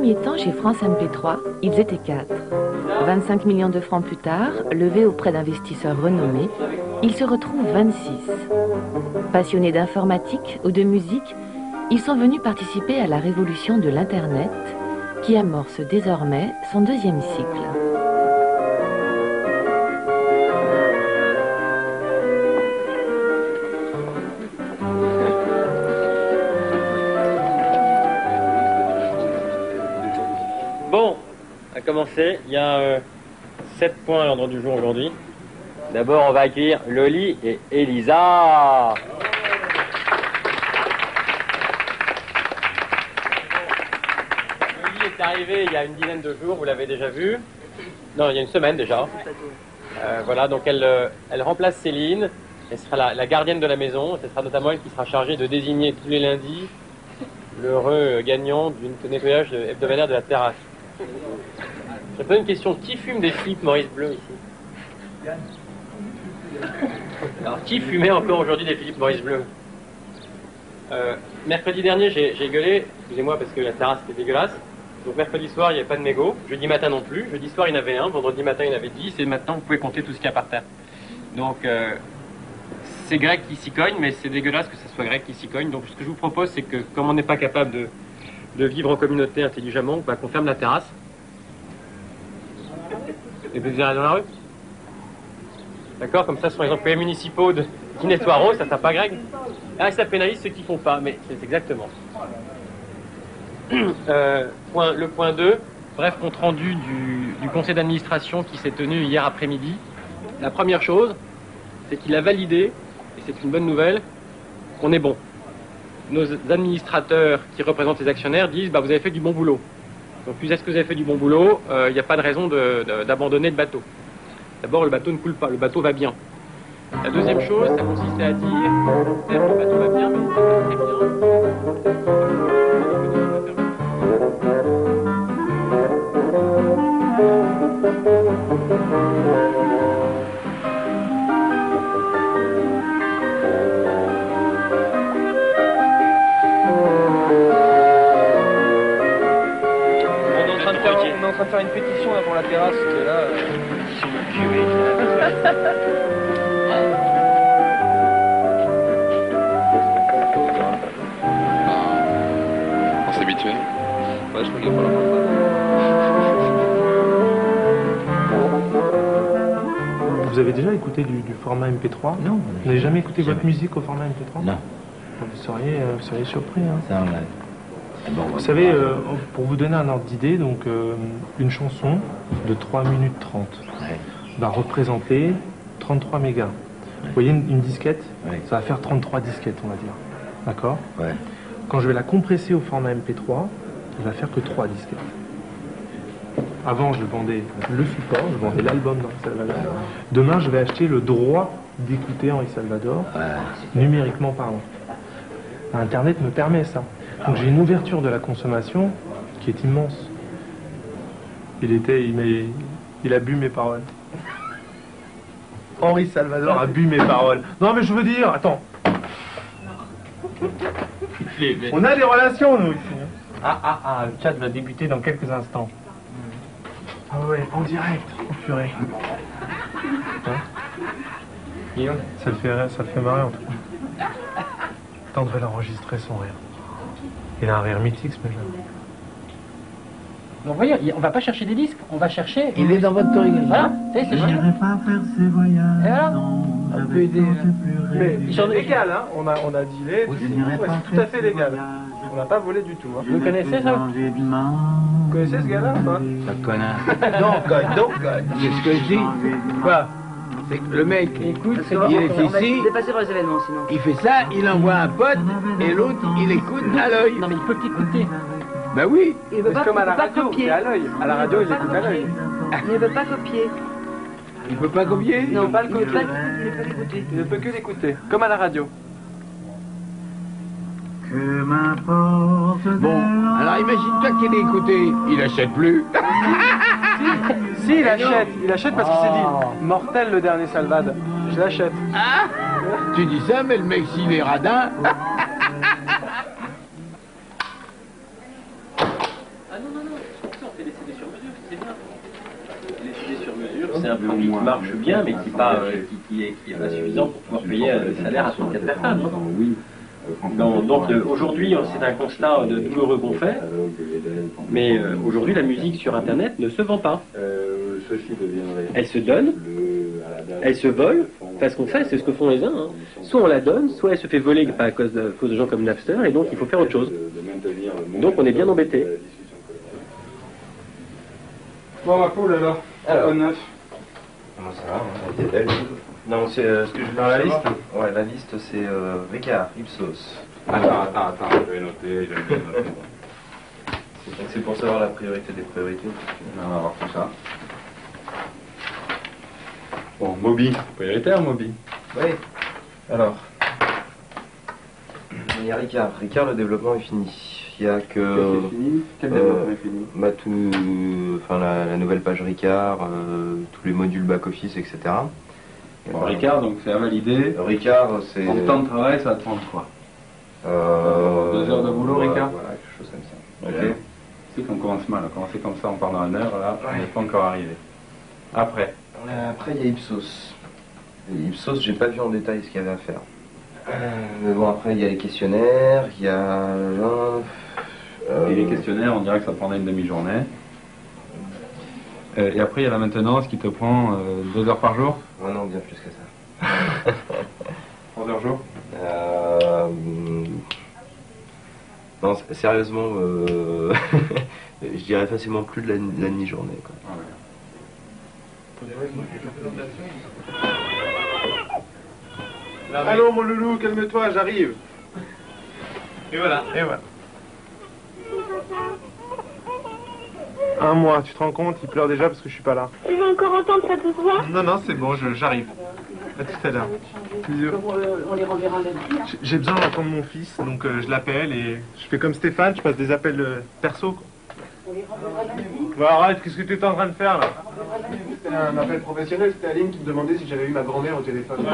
premier temps, chez France MP3, ils étaient 4. 25 millions de francs plus tard, levés auprès d'investisseurs renommés, ils se retrouvent 26. Passionnés d'informatique ou de musique, ils sont venus participer à la révolution de l'Internet, qui amorce désormais son deuxième cycle. Bon, à commencer, il y a 7 points à l'ordre du jour aujourd'hui. D'abord, on va accueillir Loli et Elisa. Loli est arrivée il y a une dizaine de jours, vous l'avez déjà vu. Non, il y a une semaine déjà. Voilà, donc elle remplace Céline. Elle sera la gardienne de la maison. Ce sera notamment elle qui sera chargée de désigner tous les lundis l'heureux gagnant du nettoyage hebdomadaire de la terrasse. Je pose une question. Qui fume des Philippe Maurice Bleu ici? Alors, qui fumait encore aujourd'hui des Philippe Maurice Bleu? Mercredi dernier, j'ai gueulé, excusez-moi parce que la terrasse était dégueulasse. Donc mercredi soir, il n'y avait pas de mégot. Jeudi matin non plus. Jeudi soir, il y en avait un. Vendredi matin, il y en avait 10. Et maintenant, vous pouvez compter tout ce qu'il y a par terre. Donc, c'est Greg qui s'y cogne, mais c'est dégueulasse que ce soit Greg qui s'y cogne. Donc, ce que je vous propose, c'est que, comme on n'est pas capable de vivre en communauté intelligemment, bah, qu'on ferme la terrasse. Et vous irez dans la rue. D'accord? Comme ça, ce sont les employés municipaux qui nettoieront, ça tape pas Greg. Ah, ça pénalise ceux qui font pas, mais c'est exactement. Le point 2, bref compte rendu du conseil d'administration qui s'est tenu hier après-midi. La première chose, c'est qu'il a validé, et c'est une bonne nouvelle, qu'on est bon. Nos administrateurs qui représentent les actionnaires disent bah, vous avez fait du bon boulot. Donc, est-ce que vous avez fait du bon boulot? Il n'y a pas de raison d'abandonner le bateau. D'abord, le bateau ne coule pas, le bateau va bien. La deuxième chose, ça consistait à dire certes, le bateau va bien, mais il va très bien. On est en train de faire une pétition là, pour la terrasse, que là... On s'est habitué. Ouais, je crois qu'il va falloir Vous avez déjà écouté du format MP3? Non. Vous n'avez jamais écouté votre musique au format MP3? Non. Vous seriez surpris. Hein. Ça, on l'a... Bon, Vous savez, pour vous donner un ordre d'idée, donc une chanson de 3 minutes 30 va représenter 33 mégas. Vous voyez une disquette? Ça va faire 33 disquettes, on va dire. D'accord? Quand je vais la compresser au format MP3, il va faire que 3 disquettes. Avant, je vendais le support, je vendais l'album dans El Salvador. Demain, je vais acheter le droit d'écouter en El Salvador, numériquement parlant. Internet me permet ça. Donc j'ai une ouverture de la consommation qui est immense. Il a bu mes paroles. Henri Salvador a bu mes paroles. Non mais je veux dire, attends. On a des relations nous ici. Le chat va débuter dans quelques instants. Ah ouais, en direct, oh purée. Guillaume, ça le fait marrer en tout cas. Attends, on devait l'enregistrer son rire. Il a un rire mythique ce mec-là. Donc voyez, on va pas chercher des disques, on va chercher... Il est dans votre rigole. Voilà, c'est génial. Et voilà. Un peu aidé. Mais c'est légal, hein. On a dealé, c'est tout à fait légal. On n'a pas volé du tout. Hein. Vous connaissez ça? Vous connaissez ce gars-là ou pas? Ça connard. Donc, C'est ce que je dis. Quoi? C'est que le mec, Écoute, il est ici, Dépasser par les événements sinon. il fait ça, il envoie un pote, et l'autre, il écoute à l'œil. Non mais il peut t'écouter. Ben oui. Il veut pas, comme à la il peut pas radio, copier. c'est à l'œil. À la radio, Il il veut pas écoute à l'œil. copier. Il ne veut pas copier. Il peut pas copier. Non, pas le il ne peut copier. pas il ne peut l'écouter. Il ne peut que l'écouter, comme à la radio. Bon, alors imagine-toi qu'il ait écouté, il achète plus. Si, il achète parce qu'il s'est dit mortel le dernier Salvade. Je l'achète. Ah, tu dis ça, mais le mec, s'il est radin... un produit qui marche bien, mais qui est pas suffisant pour pouvoir payer le salaire à 34 personnes. Donc aujourd'hui, c'est un constat douloureux qu'on fait, mais aujourd'hui, la musique sur Internet ne se vend pas. Elle se donne, elle se vole, enfin ce qu'on fait, c'est ce que font les uns. Hein. Soit on la donne, soit elle se fait voler à cause de gens comme Napster, et donc il faut faire autre chose. Donc on est bien embêté. Bon, ma poule alors, au neuf. Comment ça va, elle était belle. Non, c'est ce que je veux Dans la liste. Ouais, la liste c'est Ricard, Ipsos. Attends, je vais noter, Donc c'est pour savoir la priorité des priorités. On va voir tout ça. Bon, Moby, prioritaire Moby. Oui. Alors. Il y a Ricard. Ricard, le développement est fini. Il y a que. Qu'est-ce qui est fini? Quel développement est fini? Bah, enfin, la nouvelle page Ricard, tous les modules back-office, etc. Bon, Ricard, donc c'est à valider. Ricard, c'est. En temps de travail, ça va te prendre quoi? 2 heures de boulot, Ricard? Voilà, quelque chose comme ça. Ok. C'est qu'on commence mal, on a commencé comme ça, on part dans 1 heure, là, on n'est pas encore arrivé. Après? Après, il y a Ipsos. Et Ipsos, j'ai pas vu en détail ce qu'il y avait à faire. Mais bon, après, il y a les questionnaires, il y a. Et les questionnaires, on dirait que ça prendrait une demi-journée. Et après, il y a la maintenance qui te prend 2 heures par jour? Oh non, bien plus que ça. 3 heures jour? Non, sérieusement, je dirais facilement plus de la demi-journée. Ah ouais. Allô mon loulou, calme-toi, j'arrive. Et voilà. Et voilà. 1 mois, tu te rends compte, il pleure déjà parce que je suis pas là. Tu veux encore entendre ça ce soir? Non, c'est bon, j'arrive. À tout à l'heure. Bisous. On les renverra lundi. J'ai besoin d'entendre mon fils, donc je l'appelle et je fais comme Stéphane, je passe des appels perso. Quoi. On les renverra lundi. Bah arrête, qu'est-ce que tu es en train de faire là? C'était un appel professionnel, c'était Aline qui me demandait si j'avais eu ma grand-mère au téléphone.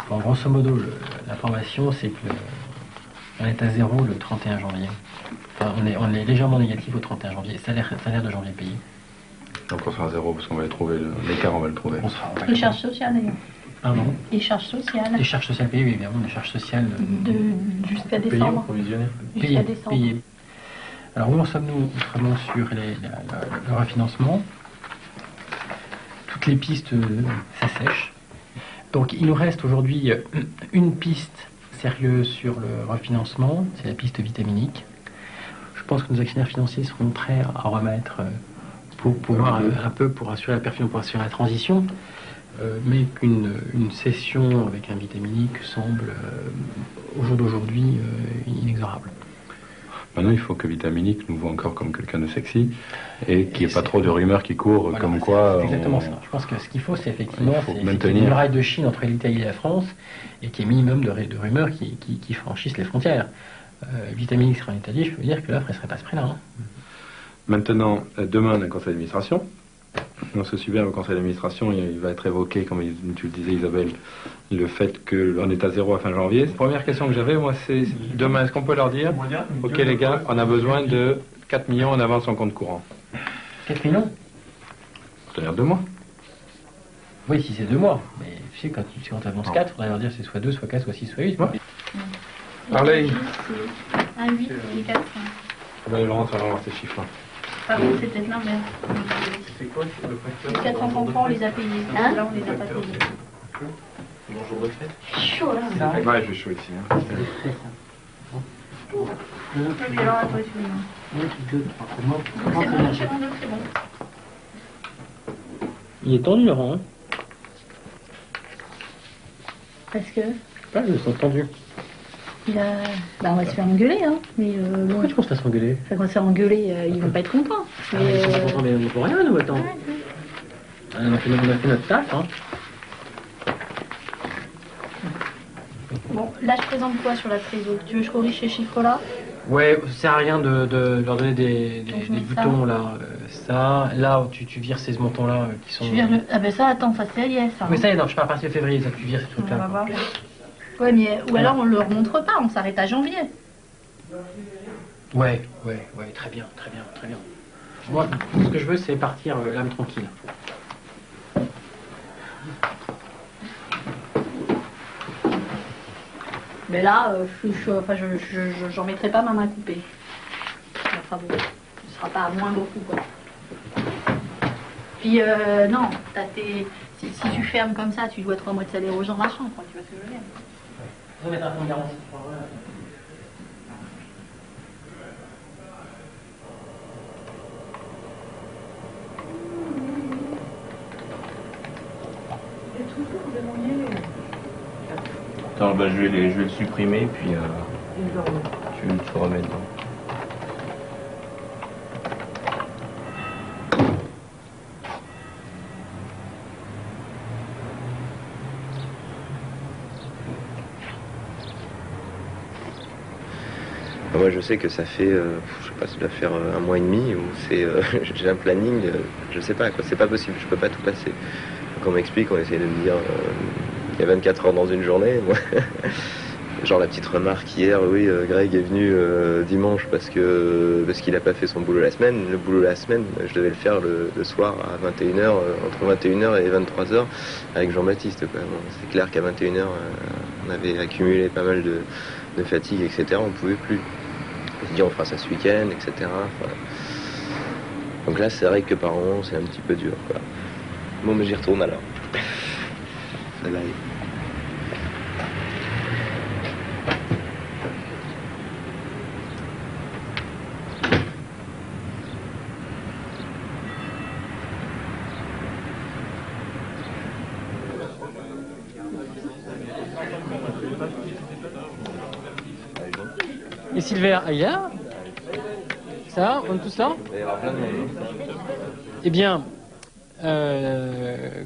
Bon, grosso modo, l'information, c'est que on est à 0 le 31 janvier. Enfin, on est légèrement négatif au 31 janvier. Salaire de janvier payé. Donc on sera à 0 parce qu'on va les trouver, l'écart on va le trouver. Les charges sociales d'ailleurs. Pardon? Les charges sociales. Les charges sociales payées, oui, évidemment, les charges sociales. Jusqu'à payées décembre. ou provisionnées? Jusqu'à décembre. Payées. Alors où en sommes-nous autrement sur le refinancement? Toutes les pistes s'assèchent. Donc il nous reste aujourd'hui une piste sérieuse sur le refinancement, c'est la piste vitaminique. Je pense que nos actionnaires financiers seront prêts à remettre pour pouvoir un peu pour assurer la perfusion, pour assurer la transition, mais qu'une cession avec un vitaminique semble au jour d'aujourd'hui inexorable. Maintenant, il faut que Vitaminique nous voit encore comme quelqu'un de sexy et qu'il n'y ait pas trop de rumeurs qui courent Voilà, comme quoi. C'est exactement ça. Je pense que ce qu'il faut, c'est effectivement maintenir une muraille de Chine entre l'Italie et la France et qu'il y ait minimum de rumeurs qui franchissent les frontières. Vitaminique serait en Italie, je peux vous dire que l'offre ne serait pas à ce prix-là. Hein. Maintenant, demain, on a un conseil d'administration. Dans ce superbe conseil d'administration, il va être évoqué, comme tu le disais Isabelle, le fait qu'on est à 0 à fin janvier. La première question que j'avais, moi, c'est demain, est-ce qu'on peut leur dire, ok les gars, on a besoin de 4 millions en avance en compte courant. 4 millions? C'est-à-dire 2 mois. Oui, si c'est 2 mois. Mais tu sais, quand tu avances 4, il faudrait leur dire c'est soit 2, soit 4, soit 6, soit 8. Ouais. Parlez. 1, 8 et 4, 5. Laurent, ça va voir ces chiffres-là. Pardon, c'est peut-être l'inverse. C'est quoi le Les 433, on les a payés. Hein? Là, on les a pas payés. Bonjour de fête. Chaud là. Ouais, je suis chaud ici. Hein. Et alors, à toi, excuse-moi. Donc, c'est bon, c'est bon, c'est bon. Il est tendu, Laurent. Hein. Parce que Je le sens tendu. Bah, on va se faire engueuler, hein. Mais Pourquoi tu penses qu'on va se faire engueuler? Quand on va se faire engueuler, ils vont pas être contents. Ah, ils sont pas contents, mais on ne peut rien, nous, attends. On a fait notre taf, hein. Bon, là, je présente quoi sur la trésor? Tu veux que je corrige ces chiffres-là? Ouais, ça sert à rien de leur donner des boutons, là. Ça, là, tu vires ces montants-là qui sont... Tu vires le... Ah ben ça, attends, ça c'est lié, ça. Mais ça y est, non, je parle à partir de février, ça, tu vires ces trucs-là. On va voir. Ouais, mais... Ou alors, on leur montre pas, on s'arrête à janvier. Ouais, très bien. Moi, ce que je veux, c'est partir l'âme tranquille. Mais là, j'en mettrai pas ma main coupée. Enfin bon, ce sera pas moins beaucoup, quoi. Puis, non, si tu fermes comme ça, tu dois 3 mois de salaire aux gens, machin, quoi, tu vois ce que je veux dire. On va mettre un fonds de garantie. Attends, bah, je vais le supprimer, puis tu remets dedans. Moi, je sais que ça fait, je sais pas, ça doit faire 1 mois et demi où c'est, j'ai un planning, je sais pas quoi, c'est pas possible, je peux pas tout passer. Donc on m'explique, on essaie de me dire, il y a 24 heures dans une journée. Moi, genre la petite remarque hier, oui, Greg est venu dimanche parce qu'il a pas fait son boulot la semaine. Le boulot la semaine, je devais le faire le soir à 21h, entre 21h et 23h avec Jean-Baptiste. Bon, c'est clair qu'à 21h, on avait accumulé pas mal de fatigue, etc. On pouvait plus. On se dit on fera ça ce week-end, etc. Enfin, donc là, c'est vrai que par moment, c'est un petit peu dur, quoi. Bon, mais j'y retourne alors. Ça va aller. Et Sylvain, il est là? Ça va? On est tous là? Il y aura plein de monde. Eh bien,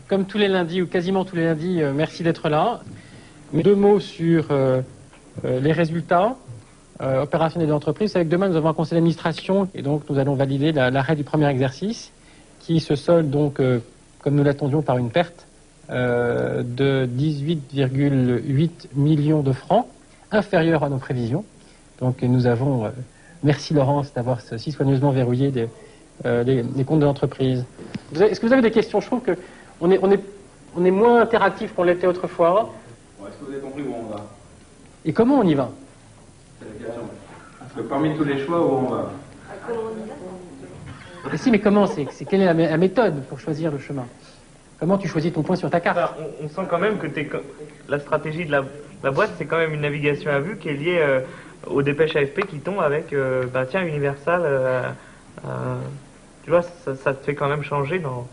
comme tous les lundis, ou quasiment tous les lundis, merci d'être là. 2 mots sur les résultats opérationnels de l'entreprise. C'est que demain, nous avons un conseil d'administration et donc nous allons valider l'arrêt du premier exercice qui se solde donc, comme nous l'attendions, par une perte de 18,8 millions de francs, inférieure à nos prévisions. Donc nous avons, merci Laurence d'avoir si soigneusement verrouillé les comptes de l'entreprise. Est-ce que vous avez des questions? Je trouve qu'on est moins interactif qu'on l'était autrefois. Bon, est-ce que vous avez compris où on va? Et comment on y va? C'est la question. Parce que parmi tous les choix, où on va? Et si, mais comment quelle est la méthode pour choisir le chemin? Comment tu choisis ton point sur ta carte? Enfin, on sent quand même que la stratégie de la boîte, c'est quand même une navigation à vue qui est liée aux dépêches AFP qui tombent avec, tiens, Universal, tu vois, ça te fait quand même changer dans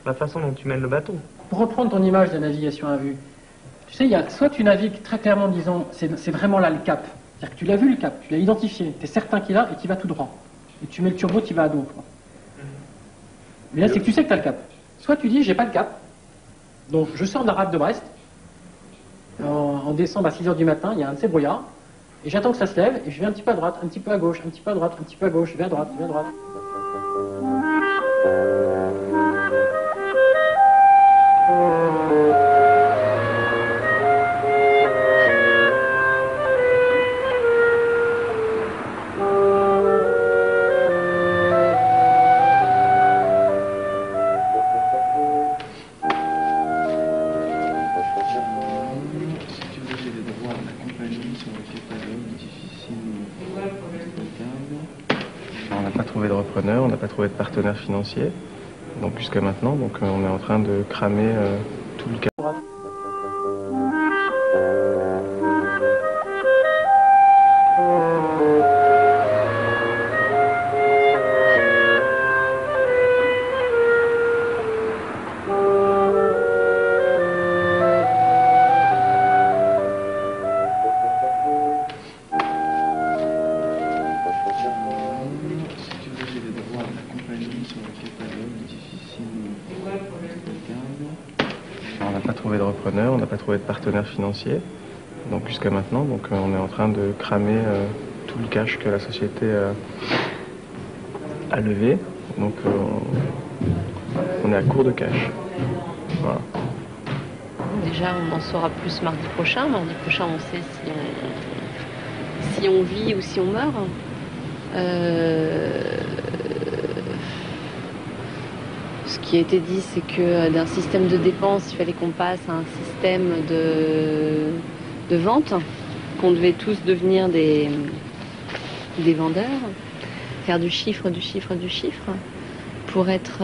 la façon dont tu mènes le bateau. Pour reprendre ton image de la navigation à vue, tu sais, soit tu navigues très clairement en disant, c'est vraiment là le cap. C'est-à-dire que tu l'as vu le cap, tu l'as identifié, tu es certain qu'il est là et qu'il va tout droit. Et tu mets le turbo, tu vas à dos. Mais là, c'est que tu sais que tu as le cap. Soit tu dis, j'ai pas le cap, donc je sors de la rade de Brest, en décembre à 6h du matin, il y a un de ces brouillards, et j'attends que ça se lève, et je vais un petit peu à droite, un petit peu à gauche, un petit peu à droite, un petit peu à gauche, je vais à droite, je vais à droite. On n'a pas trouvé de repreneur, on n'a pas trouvé de partenaire financier, donc jusqu'à maintenant, donc on est en train de cramer tout le cas. pas trouvé de partenaire financier, donc jusqu'à maintenant. Donc on est en train de cramer tout le cash que la société a levé. Donc on est à court de cash. Voilà. Déjà, on en saura plus mardi prochain. Mardi prochain, on sait si on vit ou si on meurt. Ce qui a été dit, c'est que d'un système de dépenses, il fallait qu'on passe à un système de vente, qu'on devait tous devenir des vendeurs, faire du chiffre, pour être,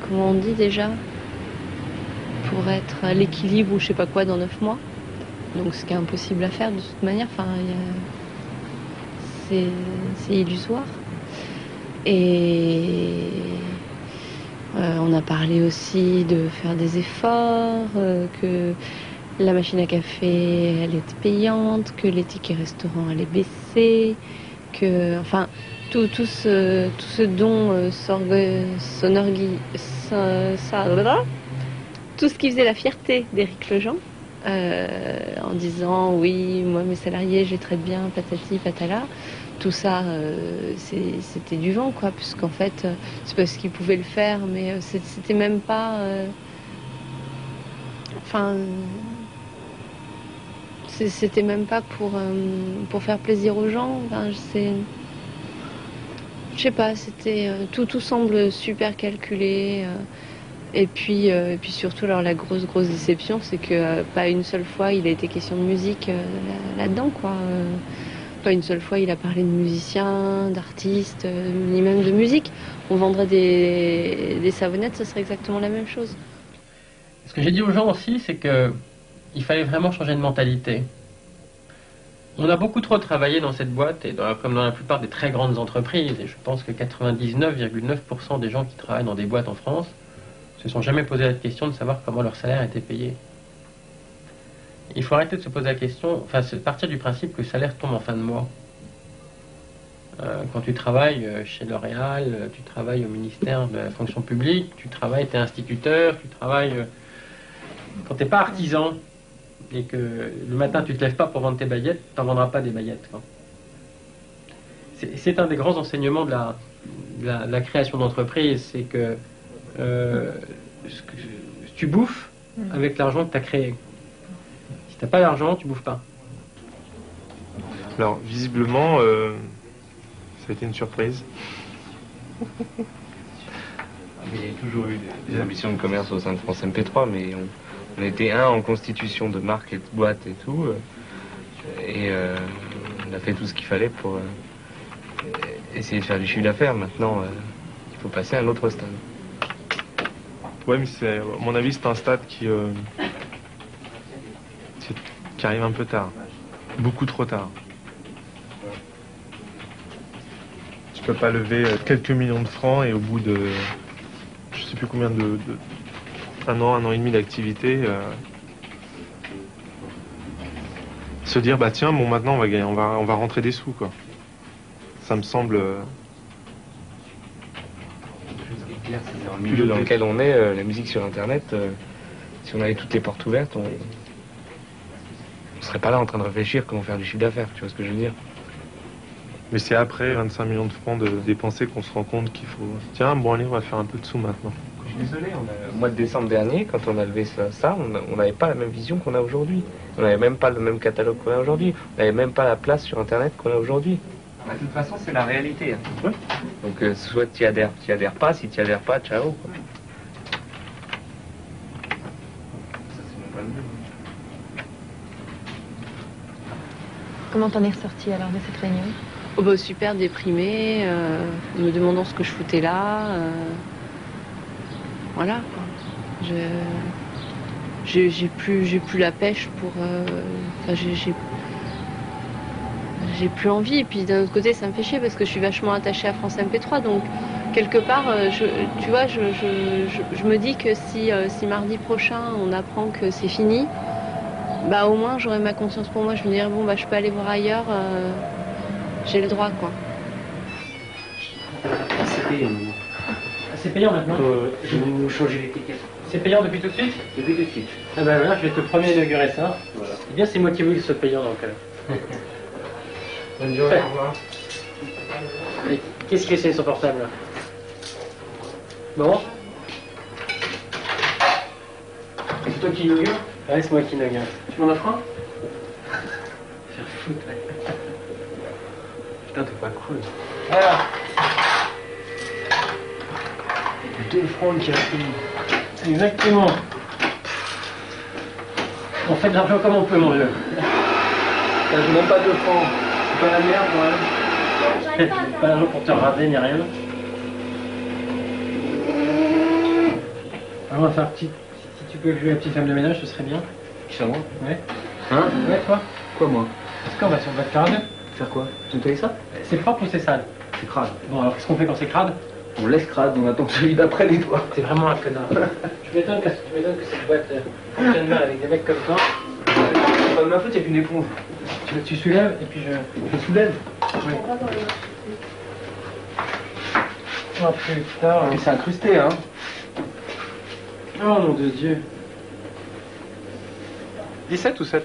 comment on dit déjà, pour être à l'équilibre ou je sais pas quoi dans 9 mois. Donc ce qui est impossible à faire de toute manière, enfin, c'est illusoire. Et on a parlé aussi de faire des efforts, que la machine à café elle était payante, que les tickets restaurants allaient baisser, que enfin tout ce dont tout ce qui faisait la fierté d'Éric Lejean, en disant oui, moi mes salariés je les traite bien, patati patala. Tout ça, c'était du vent, quoi, puisqu'en fait, c'est parce qu'ils pouvaient le faire, mais c'était même pas... Enfin... c'était même pas pour faire plaisir aux gens. Enfin, je sais pas, c'était... tout semble super calculé. Et puis surtout, alors, la grosse déception, c'est que pas une seule fois il a été question de musique là-dedans, quoi. Pas une seule fois il a parlé de musiciens, d'artistes, ni même de musique. On vendrait des savonnettes, ce serait exactement la même chose. Ce que j'ai dit aux gens aussi, c'est qu'il fallait vraiment changer de mentalité. On a beaucoup trop travaillé dans cette boîte, et comme dans la plupart des très grandes entreprises, et je pense que 99,9% des gens qui travaillent dans des boîtes en France se sont jamais posé la question de savoir comment leur salaire était payé. Il faut arrêter de se poser la question, enfin partir du principe que le salaire tombe en fin de mois. Quand tu travailles chez L'Oréal, tu travailles au ministère de la fonction publique, tu travailles, tu es instituteur, tu travailles... quand tu n'es pas artisan et que le matin tu ne te lèves pas pour vendre tes baguettes, tu n'en vendras pas des baguettes, quoi. C'est un des grands enseignements de la création d'entreprise, c'est que tu bouffes avec l'argent que tu as créé. Si t'as pas d'argent, tu bouffes pas. Alors, visiblement, ça a été une surprise. Il y a toujours eu des ambitions de commerce au sein de France MP3, mais on était en constitution de marque et de boîte et tout. Et on a fait tout ce qu'il fallait pour essayer de faire du chiffre d'affaires. Maintenant, il faut passer à un autre stade. Ouais, mais à mon avis, c'est un stade qui arrive un peu tard. Beaucoup trop tard. Tu peux pas lever quelques millions de francs et au bout de... je sais plus combien de un an et demi d'activité, se dire, bah tiens, bon, maintenant, on va rentrer des sous, quoi. Ça me semble... Dans le milieu dans lequel on est, la musique sur Internet, si on avait toutes les portes ouvertes, on serait pas là en train de réfléchir comment faire du chiffre d'affaires, tu vois ce que je veux dire? Mais c'est après 25 millions de francs de dépensés qu'on se rend compte qu'il faut... Tiens, bon allez, on va faire un peu de sous maintenant. Je suis désolé, au mois de décembre dernier, quand on a levé ça, on n'avait pas la même vision qu'on a aujourd'hui. On n'avait même pas le même catalogue qu'on a aujourd'hui. On n'avait même pas la place sur Internet qu'on a aujourd'hui. De toute façon, c'est la réalité. Hein. Ouais. Donc, soit tu y adhères pas. Si tu y adhères pas, ciao. Quoi. Ça, c'est mon point de vue. Comment t'en es ressorti alors de cette réunion? Oh bah, super déprimée, me demandant ce que je foutais là. Voilà, quoi. J'ai plus la pêche pour... j'ai plus envie. Et puis d'un autre côté, ça me fait chier parce que je suis vachement attachée à France MP3. Donc, quelque part, tu vois, je me dis que si mardi prochain, on apprend que c'est fini, bah au moins, j'aurai ma conscience pour moi. Je me dirais, bon, bah je peux aller voir ailleurs. J'ai le droit, quoi. C'est payant. C'est payant maintenant. Je vais vous changer l'étiquette. C'est payant depuis tout de suite? Depuis tout de suite. Ah ben voilà, je vais te premier inaugurer ça. Voilà. Eh bien, c'est moi qui veux qu'il soit payant dans le cas. Bonne journée, au revoir. Et qu'est-ce que c'est son portable là? Bon? C'est toi qui inaugure? Ouais, c'est moi qui inaugure. Tu m'en offres un? Faire foutre. Putain, t'es pas cool. Alors. 2 francs le café. Exactement. On fait de l'argent comme on peut, mon vieux. Ça joue même pas 2 francs. C'est pas la merde, ouais. Pas l'argent pour te raser ni rien. Alors, on va faire un petit. Si tu peux jouer la petite femme de ménage, ce serait bien. Qui ça, moi? Ouais. Hein? Ouais, toi? Quoi, moi? Parce qu'on va le faire à deux. Faire quoi? Nettoyer ça? C'est propre ou c'est sale? C'est crade. Bon, alors qu'est-ce qu'on fait quand c'est crade? On laisse crade, on attend que celui d'après nettoie. T'es vraiment un connard. Je m'étonne que cette boîte fonctionne mal avec des mecs comme toi. C'est pas de ma faute, il n'y a qu'une éponge. Tu soulèves et puis Je soulève. Oui. Oh putain. Mais c'est incrusté, hein. Oh mon Dieu. 17 ou 7?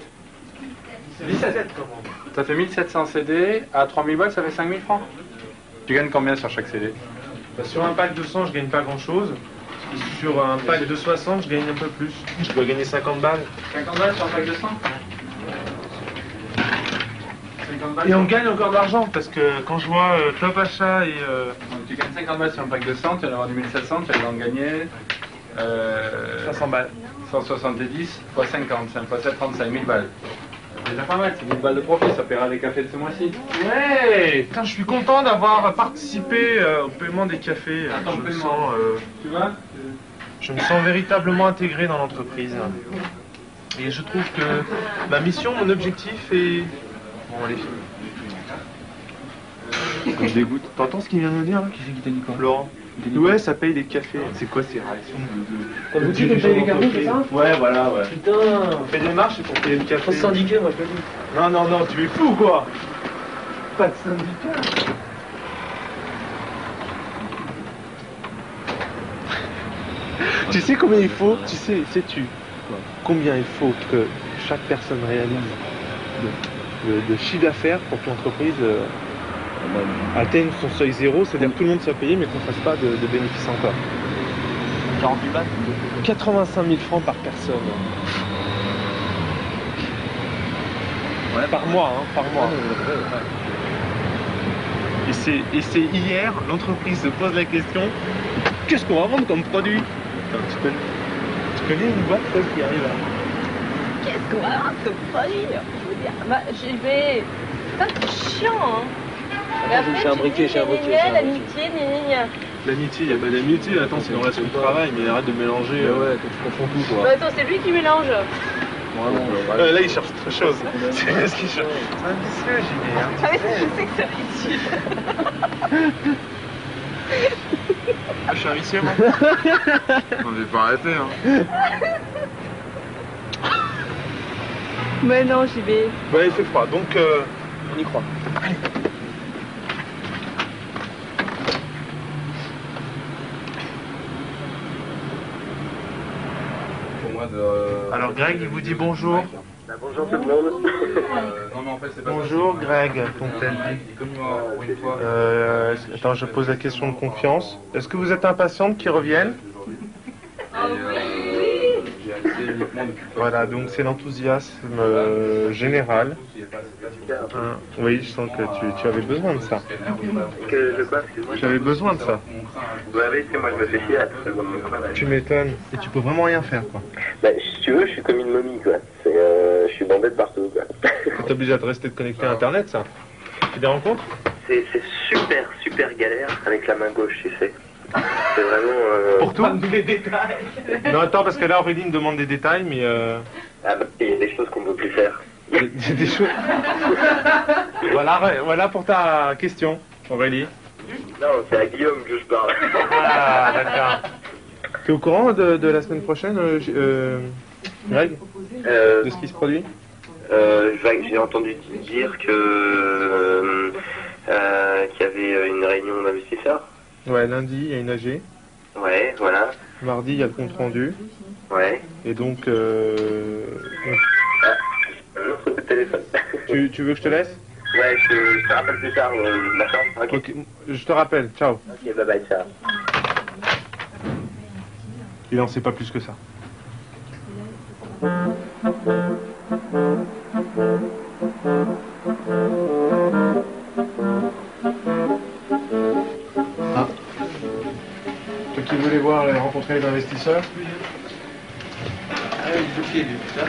17, comment? Ça fait 1700 CD, à 3000 balles, ça fait 5000 francs. Tu gagnes combien sur chaque CD? Bah, sur un pack de 100, je gagne pas grand chose. Sur un pack de 60, je gagne un peu plus. Je dois gagner 50 balles. 50 balles sur un pack de 100? Et on gagne encore de l'argent parce que quand je vois Top Achat et. Donc, tu gagnes 50 balles sur un pack de 100, tu vas en avoir du 1700, tu vas en gagner. 500 balles. 170 x 50, 5 x 7, 35 000 balles. C'est déjà pas mal, c'est 1000 balles de profit, ça paiera les cafés de ce mois-ci. Ouais. Putain, je suis content d'avoir participé au paiement des cafés. Tu vois? Je me sens véritablement intégré dans l'entreprise. Et je trouve que ma mission, mon objectif est... Bon, allez. Ça me dégoûte. T'entends ce qu'il vient de me dire là? Qui c'est qui t'a dit quoi? Laurent. Ouais, ça paye des cafés. C'est quoi ces réactions Ta boutique elle paye les cafés, c'est ça? Ouais, voilà, ouais. Putain. On fait des marches pour payer le café. Faut se syndiquer, moi je te dis. Non, non, non, tu es fou quoi. Pas de syndicat. Tu sais combien il faut? Sais-tu combien il faut que chaque personne réalise de chiffre d'affaires pour que l'entreprise atteigne son seuil zéro, c'est-à-dire que tout le monde soit payé mais qu'on ne fasse pas de bénéfices encore. 48 balles? 85 000 francs par personne. Ouais. Par mois, hein, par mois. Et c'est hier, l'entreprise se pose la question, qu'est-ce qu'on va vendre comme produit? Tu connais une boîte toi, qui arrive à... Qu'est-ce qu'on va avoir comme produit? Je veux dire, bah, j'y vais. Putain, c'est chiant, hein. Mais après, J'ai un briquet, j'ai un briquet. L'amitié, gna. L'amitié, il n'y a pas d'amitié, attends, c'est une relation de travail, mais arrête de mélanger. Ouais, tu confonds tout, quoi. Bah, attends, c'est lui qui mélange. Là, il cherche autre chose. C'est ce qu'il cherche. C'est un vicieux, j'y vais. Ah oui, je sais que c'est vicieux. Je suis un vicieux, moi. On ne vais pas arrêter, hein. Mais non, j'y vais. Ouais, il fait froid, donc on y croit. Allez. Alors Greg, il vous dit bonjour. Bonjour tout le monde. Non, mais en fait, c'est pas Bonjour Greg, attends, je pose la question de confiance. Est-ce que vous êtes impatiente qu'ils reviennent? Voilà, donc c'est l'enthousiasme général. Oui, je sens que tu avais besoin de ça. Que je quoi, excuse-moi? Tu avais besoin de ça. Bah oui, c'est moi je me fais chier à tout Tu m'étonnes. Et tu peux vraiment rien faire, quoi. Bah, si tu veux, je suis comme une momie, quoi. Je suis bandé de partout, quoi. T'es obligé de rester connecté à Internet, ça. Tu des rencontres? C'est super galère avec la main gauche, tu sais. C'est vraiment... Pour tout? Les détails. Non, attends, parce que là, Aurélie me demande des détails, mais... Ah bah, il y a des choses qu'on ne peut plus faire. Des choses... voilà pour ta question, Aurélie. Non, c'est à Guillaume que je parle. Ah, d'accord. T'es au courant de la semaine prochaine, Greg? De ce qui se produit? J'ai entendu dire que qu'il y avait une réunion d'investisseurs. Ouais, lundi, il y a une AG. Ouais, voilà. Mardi, il y a le compte rendu. Ouais. Et donc... L'autre coup de téléphone. Tu veux que je te laisse? Ouais, je te rappelle plus tard, d'accord? Ok, je te rappelle, ciao. Ok, bye bye, ciao. Il en sait pas plus que ça. Ah. Toi qui voulais voir et rencontrer les investisseurs? Ah oui, ok, c'est ça.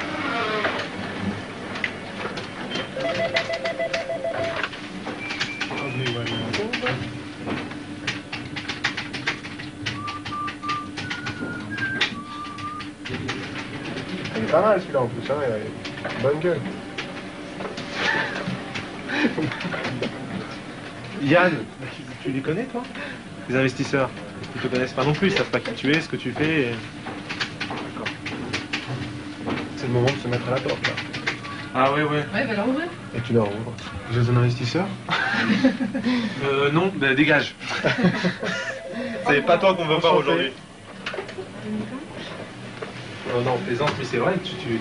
Il est pas mal celui-là en plus, hein, il a une bonne gueule. Yann, tu les connais toi? Les investisseurs? Ils te connaissent pas non plus, ils savent pas qui tu es, ce que tu fais. D'accord. C'est le moment de se mettre à la porte là. Ah ouais. Ouais, va la ouvrir. Et tu la rouvres. Vous êtes un investisseur? Non, bah, dégage. C'est pas toi qu'on veut voir aujourd'hui. Non, plaisante, mais c'est vrai,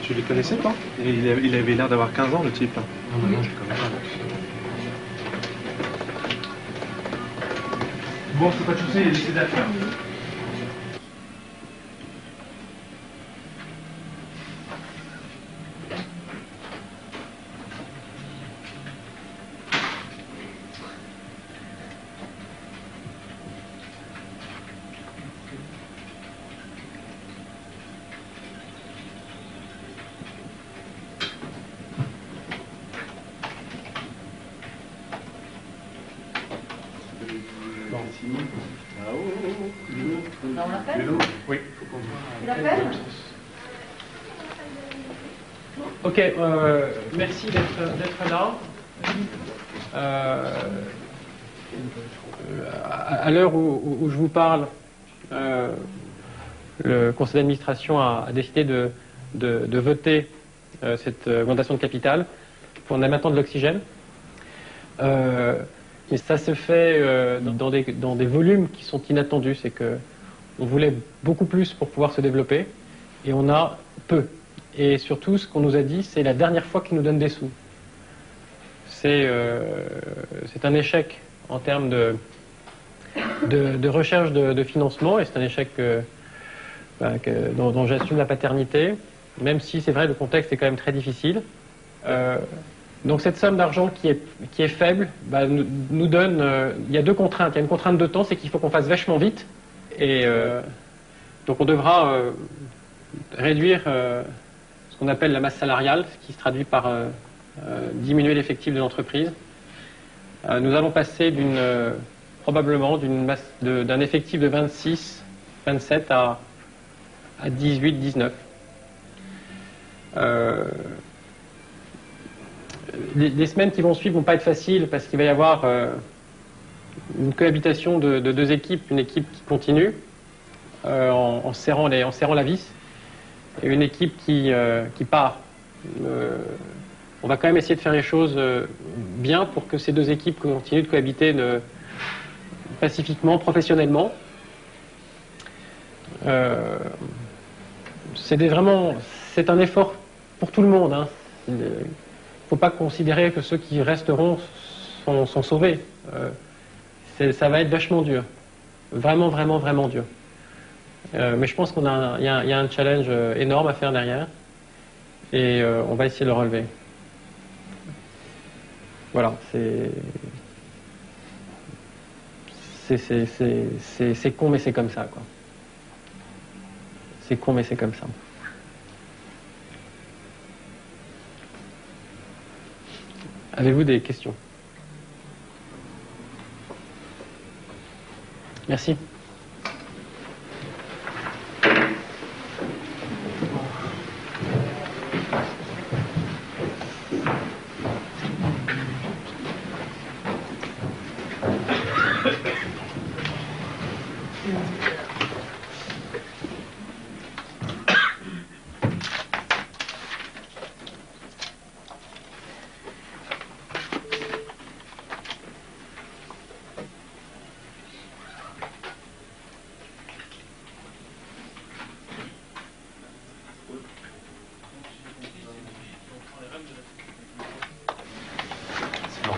tu les connaissais pas? Il avait l'air d'avoir 15 ans le type là. Non, je les connais pas. Bon, faut pas tousser, il y a des idées à faire. On l'appelle? Oui. Tu l'appelles? Ok, merci d'être là. À l'heure où je vous parle, le conseil d'administration a décidé de voter cette augmentation de capital. On a maintenant de l'oxygène. Mais ça se fait dans des volumes qui sont inattendus. C'est que on voulait beaucoup plus pour pouvoir se développer et on a peu. Et surtout, ce qu'on nous a dit, c'est la dernière fois qu'ils nous donnent des sous. C'est un échec en termes de recherche de financement et c'est un échec dont j'assume la paternité, même si c'est vrai le contexte est quand même très difficile. Donc cette somme d'argent qui est faible nous donne... il y a deux contraintes. Il y a une contrainte de temps, c'est qu'il faut qu'on fasse vachement vite. Et donc on devra réduire ce qu'on appelle la masse salariale, ce qui se traduit par diminuer l'effectif de l'entreprise. Nous allons passer probablement d'un effectif de 26, 27 à 18, 19. Les semaines qui vont suivre vont pas être faciles parce qu'il va y avoir une cohabitation de deux équipes, une équipe qui continue en serrant la vis et une équipe qui part. On va quand même essayer de faire les choses bien pour que ces deux équipes continuent de cohabiter pacifiquement, professionnellement. C'est un effort pour tout le monde. Hein. Il ne faut pas considérer que ceux qui resteront sont sauvés. Ça va être vachement dur. Vraiment, vraiment, vraiment dur. Mais je pense qu'il y a un challenge énorme à faire derrière. Et on va essayer de le relever. Voilà, c'est con, mais c'est comme ça, quoi. C'est con, mais c'est comme ça. Avez-vous des questions? Merci.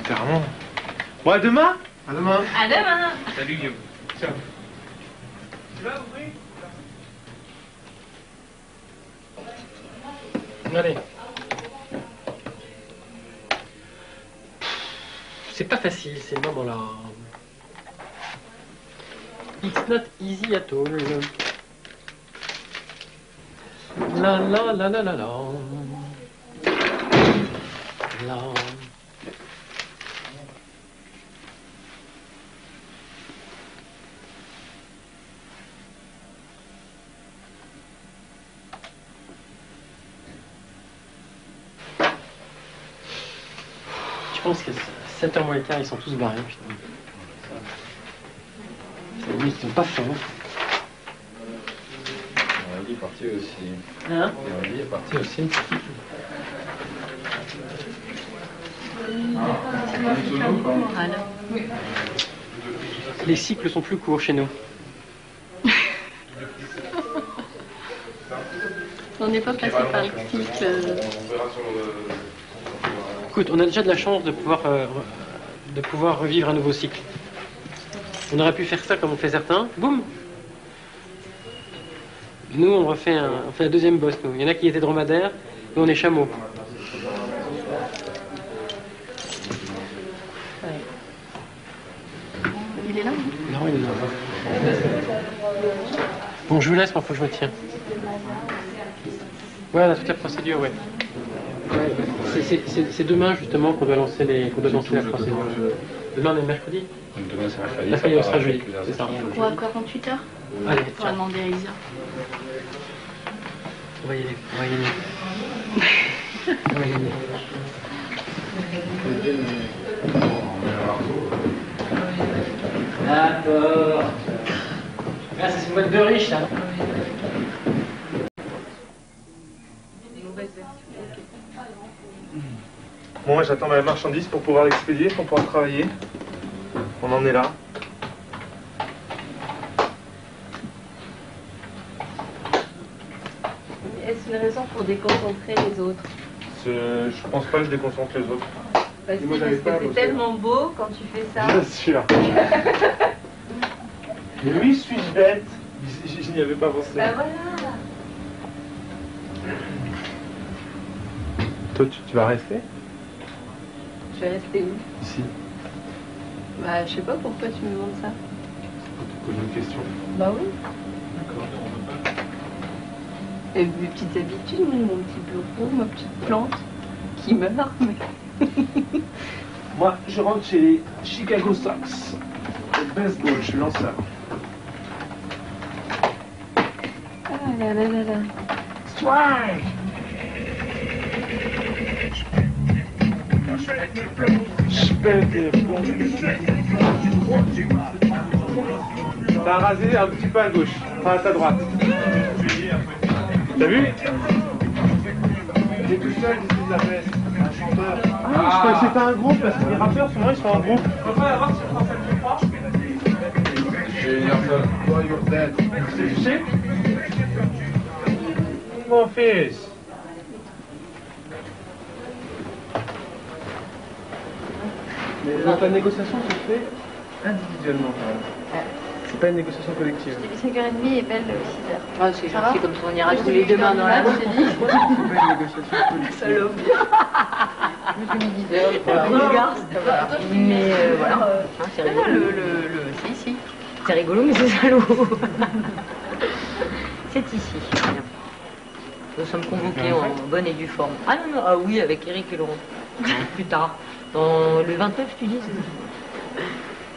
Enterrement. Bon, à demain. À demain. À demain. Salut Guillaume. Ciao. Tu vas ouvrir? Allez. C'est pas facile ces moments-là. It's not easy at all. La la la la la la. La. Je pense que 7h moins le quart, ils sont tous barrés, putain. Ils sont pas fins. Il est parti aussi. Hein? Il est parti aussi. Les cycles sont plus courts chez nous. On n'est pas passé par le cycle. Écoute, on a déjà de la chance de pouvoir revivre un nouveau cycle. On aurait pu faire ça comme on fait certains. Boum! Nous, on fait la deuxième bosse, nous. Il y en a qui étaient dromadaires, nous, on est chameaux. Il est là? Non, il est là. Bon, je vous laisse, moi, faut que je me tienne. Ouais, on a toute la procédure, ouais. C'est demain, justement, qu'on doit lancer la procédure. Demain, on est mercredi? Donc demain, c'est mercredi. Mercredi, on sera jeudi, c'est ça. Quoi, 48 heures? Allez, on va demander à Isa. On va y aller, on va y aller. On va y aller. D'accord. Ah, c'est une boîte de riche, là. Bon, moi j'attends ma marchandise pour pouvoir l'expédier, pour pouvoir travailler. On en est là. Est-ce une raison pour déconcentrer les autres? Je pense pas que je déconcentre les autres. Parce que c'est tellement beau quand tu fais ça. Bien sûr. Mais oui, suis-je bête? Je n'y avais pas pensé. Bah voilà. Toi, tu vas rester? Je vais rester où? Ici. Bah, je sais pas pourquoi tu me demandes ça. Pour te poser une question. Bah oui. D'accord. Et mes petites habitudes, mon petit bureau, ma petite plante qui meurt, mais... Moi, je rentre chez les Chicago Sox. Le baseball, je suis lanceur. Ah là là là là. Swing! Je pète des plombs. T'as rasé un petit peu à gauche, enfin à ta droite. T'as vu? T'es tout seul, qu'est-ce que ça fait? Un chanteur. Ah, je croyais que c'était un groupe, parce que les rappeurs, souvent, ils sont en groupe. On peut pas avoir sur France Info 3? C'est fiché? Mon fils. Mais la négociation se fait individuellement quand même. C'est pas une négociation collective. Je dis 5h30 et belle 6h. Ah, c'est gentil, comme ça on ira tous les deux mains dans la rue. C'est pas une négociation collective. Salope. Je me suis mis 10h. Mais voilà. C'est rigolo. Si. C'est rigolo, mais c'est salaud. C'est ici. Bien. Nous sommes convoqués en bonne et due forme. Ah non, ah oui, avec Eric et Laurent. Plus tard. Dans le 29, tu dis?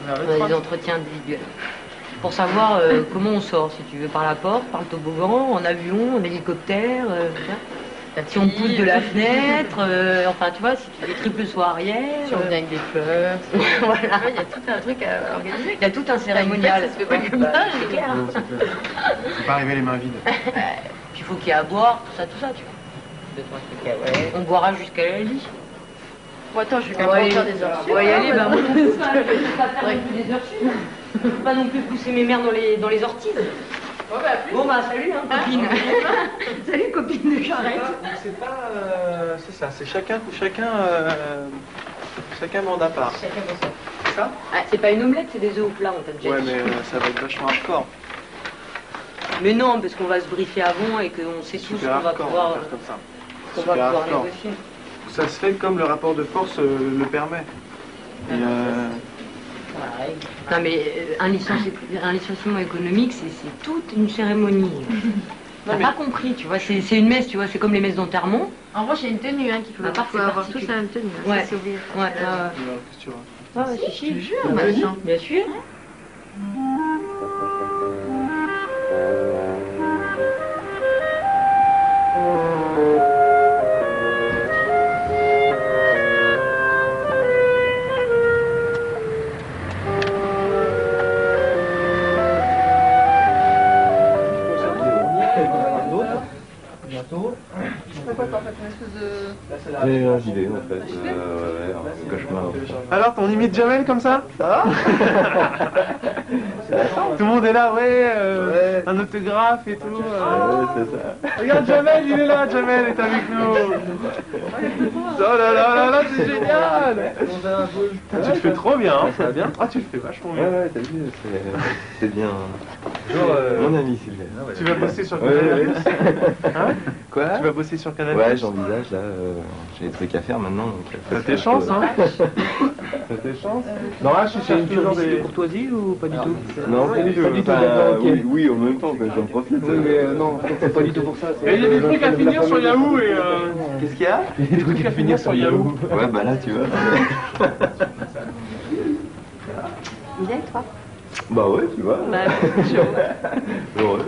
On a des entretiens individuels. Pour savoir comment on sort, si tu veux, par la porte, par le toboggan, en avion, en hélicoptère, si on pousse de la fenêtre, enfin tu vois, si tu fais triple saut arrière. Si on vient avec des fleurs. Voilà, il y a tout un truc à organiser. Il y a tout un cérémonial. Ça se fait pas comme ça, c'est clair. Faut pas arriver les mains vides. Puis il faut qu'il y ait à boire, tout ça, tu vois. 2, 3 trucs. On boira jusqu'à la lit. Bon, attends, je vais quand même faire des heures. On va y aller, bah moi non plus. Des heures sup. Je peux pas non plus pousser mes mères dans les orties. Bon bah salut copine. Salut copine de Charette. C'est pas... c'est ça, c'est chacun Chacun monde à part. Chacun dans ça. C'est ça? Ah, c'est pas une omelette, c'est des œufs au plat, on t'a déjà Ouais, dit. mais ça va être vachement hardcore. Mais non, parce qu'on va se briefer avant et qu'on sait tous qu'on va Hardcore, on pouvoir, va faire comme ça. qu'on Super va pouvoir hardcore. négocier. Ça se fait comme le rapport de force le permet. Et, Ouais. Non mais un licenciement économique, c'est toute une cérémonie. T'as pas compris, tu vois, c'est une messe, tu vois, c'est comme les messes d'enterrement. En revanche, il y a une tenue qu'il faut, À part, c'est avoir tous particulier. la même tenue. Ouais. Ça, c'est oublié. Ouais, qu'est-ce que tu vois? ouais, si, si. Je te jure, Ah, machin. bien sûr. Bientôt. C'est quoi, en fait, une espèce de... J'ai un gilet en fait. Ouais, un cauchemar. Alors, on imite Jamel comme ça? Ça va? Tout le monde est là, ouais, un autographe et tout. Ouais, c'est ça. Regarde Jamel, il est là, Jamel est avec nous. Oh là là là là, c'est génial. Ah, tu le fais trop bien, hein. Ça va bien? Ah, tu le fais vachement bien. Ouais, t'as vu, c'est bien. Bonjour, mon ami Sylvain. Tu vas bosser sur Canal+. Hein? Quoi? Tu vas bosser sur Canal+. Ouais, j'envisage là, j'ai des trucs à faire maintenant. Donc, T'as tes chances, hein. T'as tes chances. Non, là, je cherche toujours des... courtoisie ou pas du tout? Non, pas du tout. Pas du tout, Enfin, d'accord, ok. oui, en même temps, j'en profite. Oui, mais non, c'est pas du tout pour ça. Et il y a des trucs à finir sur Yahoo et... Qu'est-ce qu'il y a? Des trucs à finir sur Yahoo. Ouais, bah là, tu vois. Il est, toi? Bah ouais, tu vois. Bah, Heureux.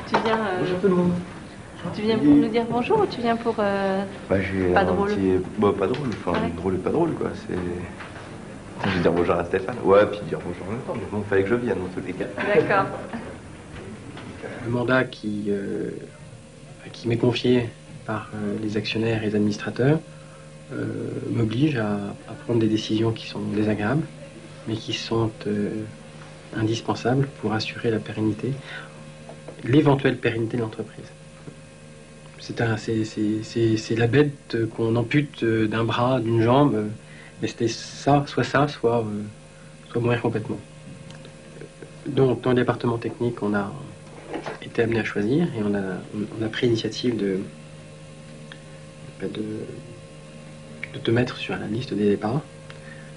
tu viens... Bonjour tout le monde. Tu viens pour nous dire bonjour ou tu viens pour... Bah j'ai Pas un drôle. petit... Bah pas drôle, enfin Ouais. drôle et pas drôle quoi, c'est... Je vais dire bonjour à Stéphane. Ouais, puis dire bonjour en même temps, mais bon, fallait que je vienne dans tous les cas. D'accord. Le mandat qui m'est confié par les actionnaires et les administrateurs m'oblige à prendre des décisions qui sont désagréables, mais qui sont indispensables pour assurer la pérennité, l'éventuelle pérennité de l'entreprise. C'est la bête qu'on ampute d'un bras, d'une jambe, mais c'était ça, soit mourir complètement. Donc, dans le département technique, on a été amené à choisir et on a pris l'initiative de te mettre sur la liste des départs.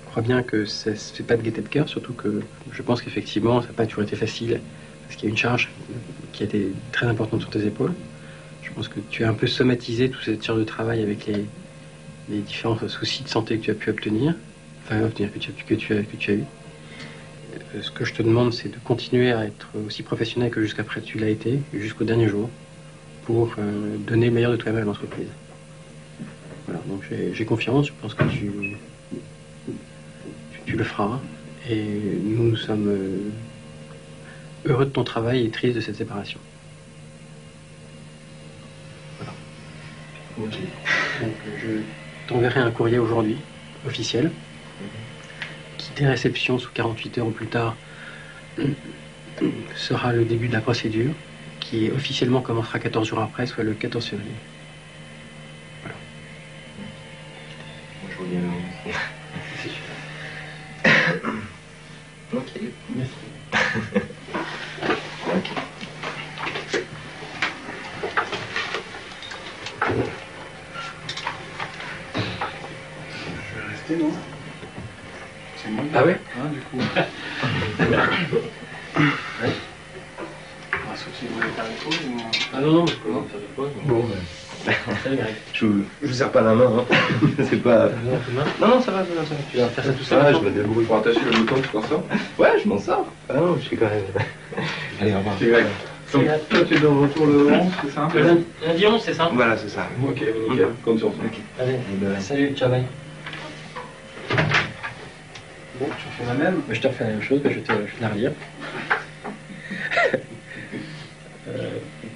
Je crois bien que ça ne se fait pas de gaieté de cœur, surtout que je pense qu'effectivement, ça n'a pas toujours été facile, parce qu'il y a une charge qui a été très importante sur tes épaules. Je pense que tu as un peu somatisé toute cette charge de travail avec les différents soucis de santé que tu as pu obtenir, que tu as eu. Ce que je te demande, c'est de continuer à être aussi professionnel que jusqu'après tu l'as été, jusqu'au dernier jour, pour donner le meilleur de toi-même à l'entreprise. Voilà, donc j'ai confiance, je pense que tu le feras, et nous sommes heureux de ton travail et tristes de cette séparation. Voilà. Donc je t'enverrai un courrier aujourd'hui, officiel, qui dès réception sous 48 heures ou plus tard sera le début de la procédure, qui officiellement commencera 14 jours après, soit le 14 février. Voilà. Je reviens. Ok. Merci. Ok. Je vais rester, non? C'est moi. Ah ouais? Hein, du coup. Ouais. Sauf si vous voulez faire une pause ou... Ah non, je peux faire une pause. Bon, salut Greg. Je vous serre pas la main, hein. C'est pas... Non, ça va. Tu vas faire ça tout seul. Ah, je me débrouille pour attacher le bouton, tu t'en sors? Ouais, je m'en sors. Ah non, je suis quand même... Allez, au revoir. C'est Greg. Donc, toi, tu es de retour le 11, c'est ça? Le lundi 11, c'est ça? Voilà, c'est ça. Ok, nickel. Compte sur toi. Allez, salut, ciao, bye. Bon, tu fais la même? Je te refais la même chose, mais je vais la relire.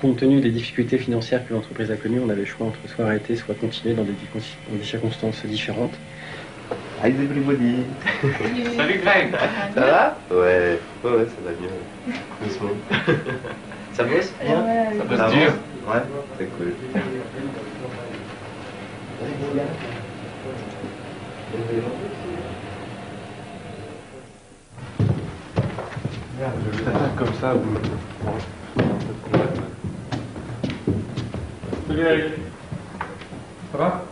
Compte tenu des difficultés financières que l'entreprise a connues, on avait le choix entre soit arrêter, soit continuer dans des circonstances différentes. Hi everybody. Salut Greg. Ça va? Ouais, ça va bien. Doucement. Ça bosse bien? Ça bosse dur. Ouais, c'est cool. Merde, je t'attaque comme ça. Salut Eric. Ça va?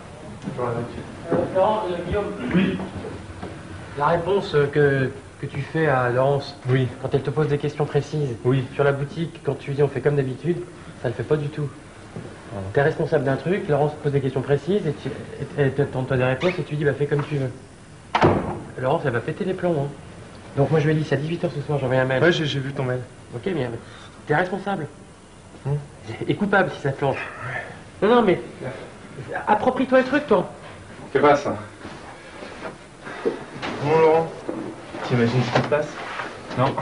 Laurent, Guillaume. Oui. La réponse que tu fais à Laurence, oui, quand elle te pose des questions précises, oui, sur la boutique, quand tu dis on fait comme d'habitude, ça ne le fait pas du tout. Tu es responsable d'un truc, Laurence te pose des questions précises et elle t'entend des réponses et tu dis bah fais comme tu veux. Laurence, elle va péter les plombs. Hein. Donc moi je lui ai dit c'est à 18h ce soir, j'ai envoyé un mail. Ouais, j'ai vu ton mail. Ok, mais t'es responsable. Et coupable si ça te plante. Non, mais approprie-toi le truc, toi. Que passe? Bon, Laurent, t'imagines ce qui se passe? Non.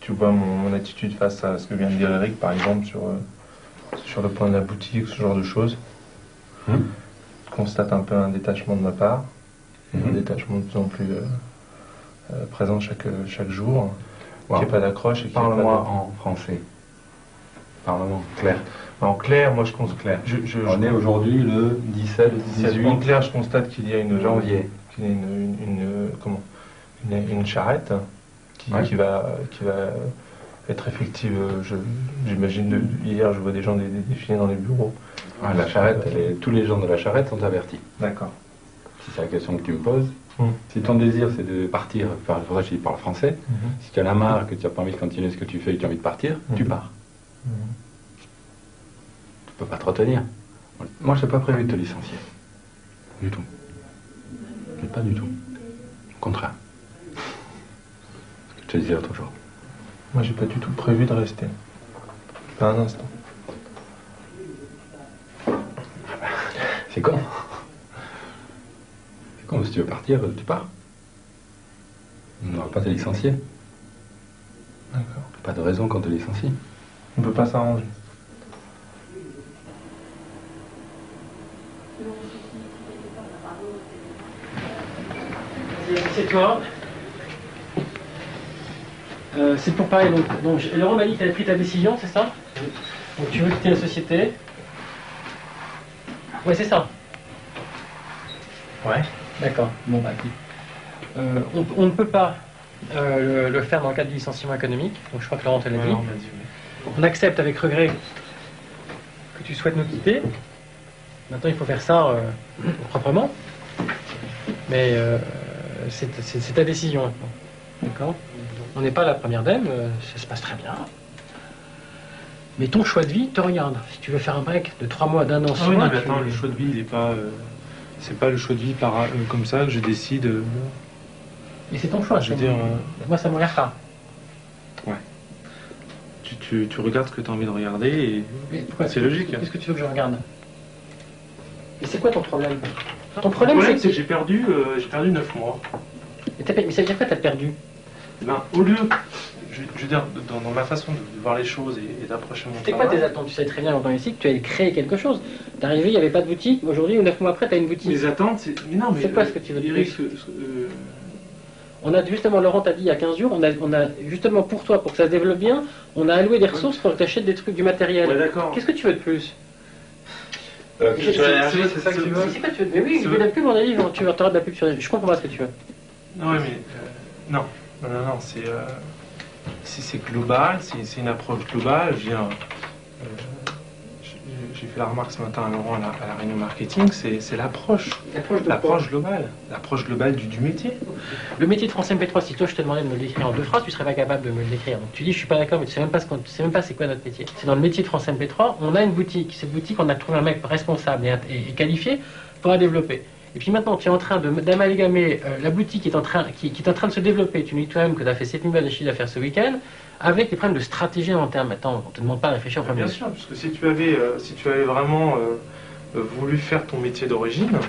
Tu vois mon attitude face à ce que vient de dire Eric, par exemple, sur le point de la boutique, ce genre de choses. Je constate un peu un détachement de ma part, un détachement de plus en plus présent chaque jour, qu'il n'y ait pas d'accroche. Parle-moi en français. Parle-moi clair. En clair, moi je constate. On est aujourd'hui le 17, 18. En clair, je constate qu'il y a une janvier. Qu'il y a une charrette qui va être effective. J'imagine hier, je vois des gens défiler dans les bureaux. Ah, la charrette, tous les gens de la charrette sont avertis. D'accord. Si c'est la question que tu me poses, si ton désir c'est de partir, pour ça je parle français, si tu as la marre, que tu n'as pas envie de continuer ce que tu fais et que tu as envie de partir, tu pars. Tu peux pas te retenir. Moi je n'ai pas prévu de te licencier. Du tout. Mais pas du tout. Au contraire. Ce que je te disais l'autre jour. Moi j'ai pas du tout prévu de rester. Pas un instant. C'est con. C'est con, si tu veux partir, tu pars. On ne va pas te licencier. D'accord. Pas de raison qu'on te licencie. On peut pas s'arranger. C'est toi. C'est pour parler. Donc Laurent m'a dit que tu avais pris ta décision, c'est ça? Donc tu veux quitter la société? Ouais, c'est ça. Ouais. D'accord. Bon, bah, on ne peut pas le faire dans le cadre du licenciement économique. Donc je crois que Laurent te l'a dit. On accepte avec regret que tu souhaites nous quitter. Maintenant, il faut faire ça proprement. Mais c'est ta décision maintenant. D'accord? On n'est pas la première dame, ça se passe très bien. Mais ton choix de vie te regarde. Si tu veux faire un break de 3 mois, d'1 an, 6 mois... mais attends, le choix de vie, il n'est pas... c'est pas le choix de vie comme ça que je décide... Mais c'est ton choix. Je veux dire... Moi, ça me regarde pas. Ouais. Tu regardes ce que tu as envie de regarder et... C'est logique. Qu'est-ce que tu veux que je regarde? Mais c'est quoi ton problème? Ton problème, c'est que j'ai perdu 9 mois. Mais ça veut dire quoi, t'as perdu? Ben, au lieu... Je veux dire, dans ma façon de voir les choses et d'approcher mon travail... C'est quoi tes attentes? Tu savais très bien longtemps ici que tu allais créer quelque chose. T'es arrivé, il n'y avait pas de boutique. Aujourd'hui, ou 9 mois après, tu as une boutique. Mes attentes, c'est... Mais non, mais... C'est quoi ce que tu veux dire? On a justement, Laurent t'a dit il y a 15 jours, on a justement pour toi, pour que ça se développe bien, on a alloué des ressources pour que tu achètes des trucs, du matériel. Ouais, d'accord. Qu'est-ce que tu veux de plus? C'est ça que tu veux? C'est pas tu veux. Mais oui, je veux de la pub, on a dit, genre, tu auras de la pub sur les... Je comprends pas ce que tu veux. Non, mais... Non, c'est global, c'est une approche globale. J'ai fait la remarque ce matin à Laurent à la réunion marketing, c'est l'approche globale. L'approche globale du métier. Le métier de France MP3, si toi je te demandais de me le décrire en 2 phrases, tu serais pas capable de me le décrire. Donc tu dis je suis pas d'accord, mais tu sais même pas c'est quoi notre métier. C'est dans le métier de France MP3, on a une boutique. Cette boutique, on a trouvé un mec responsable et qualifié pour la développer. Et puis maintenant, tu es en train d'amalgamer la boutique qui est en train de se développer. Tu nous dis toi-même que tu as fait 7 000 balles de chiffre d'affaires ce week-end, avec des problèmes de stratégie à long terme. Attends, on ne te demande pas de réfléchir au problème. Bien sûr, parce que si tu avais vraiment voulu faire ton métier d'origine, moi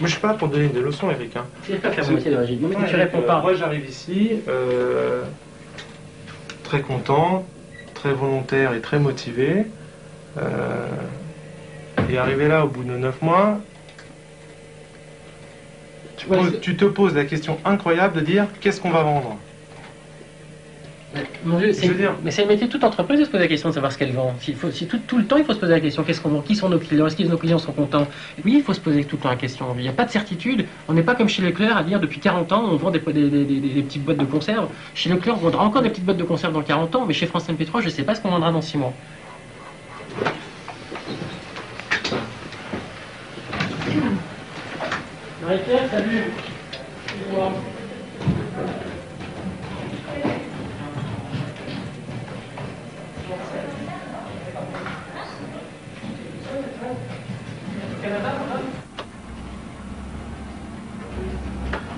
je suis pas là pour te donner des leçons, Eric. Hein. Tu n'es pas faire mon métier d'origine, mais tu réponds pas. Moi j'arrive ici, très content, très volontaire et très motivé. Et arrivé là au bout de 9 mois, tu te poses la question incroyable de dire qu'est-ce qu'on va vendre. Mon Dieu, mais c'est le métier de toute entreprise de se poser la question de savoir ce qu'elle vend. Si tout le temps il faut se poser la question, qu'est-ce qu'on vend, qui sont nos clients, est-ce que nos clients sont contents? Oui, il faut se poser tout le temps la question. Il n'y a pas de certitude. On n'est pas comme chez Leclerc à dire depuis 40 ans on vend des petites boîtes de conserve. Chez Leclerc on vendra encore des petites boîtes de conserve dans 40 ans, mais chez France MP3 je ne sais pas ce qu'on vendra dans 6 mois. Marie-Claire, salut. Excuse-moi.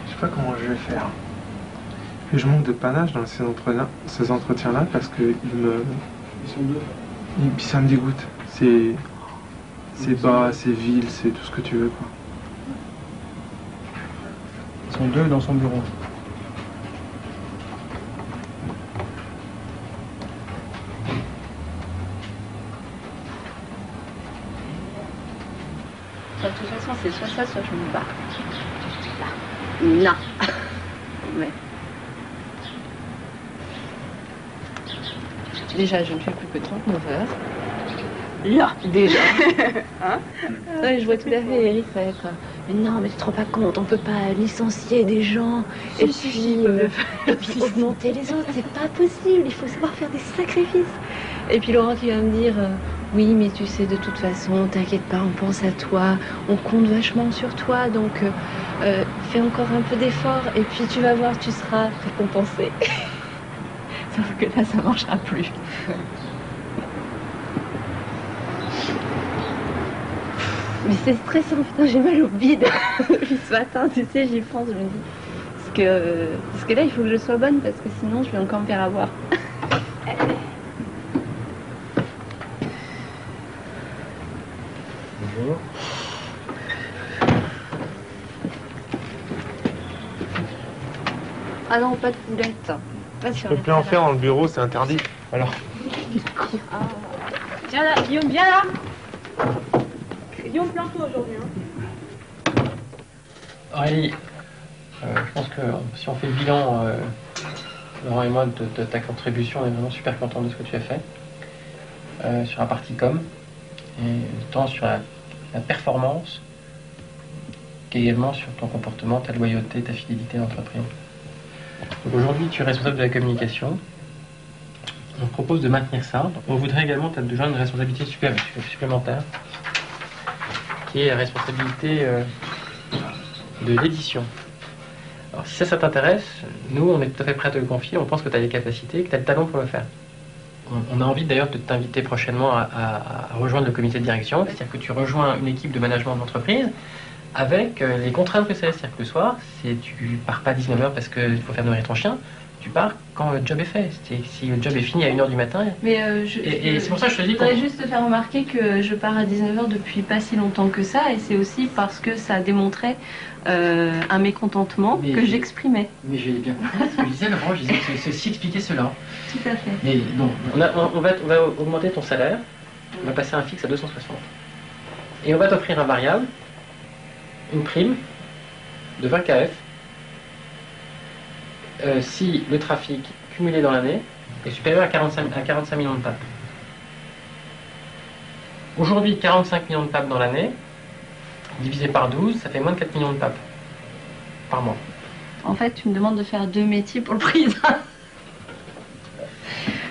Je sais pas comment je vais faire. Et je manque de panache dans ces entretiens-là parce que ils sont deux. Et puis ça me dégoûte. C'est bas, c'est vil, c'est tout ce que tu veux, quoi. Ils sont deux dans son bureau. De toute façon, c'est soit ça, soit je me bats. Non. Ouais. Déjà, je ne fais plus que 39 heures. Là, déjà. Hein? Ouais, je vois tout à fait Eric faire quoi. Mais non, mais tu te rends pas compte, on peut pas licencier des gens et puis augmenter les autres, c'est pas possible, il faut savoir faire des sacrifices. Et puis Laurent qui va me dire oui, mais tu sais, de toute façon, t'inquiète pas, on pense à toi, on compte vachement sur toi, donc fais encore un peu d'effort et puis tu vas voir, tu seras récompensé. Sauf que là, ça marchera plus. Mais c'est stressant, putain, j'ai mal au bide. Depuis ce matin, tu sais, j'y pense, je me dis. Parce que là, il faut que je sois bonne, parce que sinon, je vais encore me faire avoir. Bonjour. Ah non, pas de poulette. Pas Je peux plus en faire dans le bureau, c'est interdit. Alors. Ah. Viens là, Guillaume, viens là. Guillaume, plains-toi aujourd'hui. Hein. Aurélie, je pense que si on fait le bilan, Laurent et moi, de ta contribution, on est vraiment super contents de ce que tu as fait sur la partie com, et tant sur la performance qu'également sur ton comportement, ta loyauté, ta fidélité à l'entreprise. Donc aujourd'hui, tu es responsable de la communication. On te propose de maintenir ça. On voudrait également te joindre une responsabilité supplémentaire, qui est la responsabilité de l'édition. Alors si ça t'intéresse, nous on est tout à fait prêts à te le confier, on pense que tu as les capacités, que tu as le talent pour le faire. On a envie d'ailleurs de t'inviter prochainement à rejoindre le comité de direction, c'est-à-dire que tu rejoins une équipe de management d'entreprise avec les contraintes que c'est. C'est-à-dire que le soir, tu pars pas à 19h parce qu'il faut faire nourrir ton chien, tu pars quand le job est fait. Si le job est fini à 1h du matin. Mais et c'est pour ça que je te dis je voudrais juste te faire remarquer que je pars à 19h depuis pas si longtemps que ça, et c'est aussi parce que ça a démontré un mécontentement que j'exprimais. Mais j'ai bien compris ce que je disais, Laurent, je disais que ceci expliquait cela. Tout à fait. Mais bon, on va augmenter ton salaire, on va passer un fixe à 260. Et on va t'offrir un variable, une prime de 20 KF, si le trafic cumulé dans l'année est supérieur à 45 millions de papes. Aujourd'hui, 45 millions de papes dans l'année, divisé par 12, ça fait moins de 4 millions de papes par mois. En fait, tu me demandes de faire 2 métiers pour le prix d'un.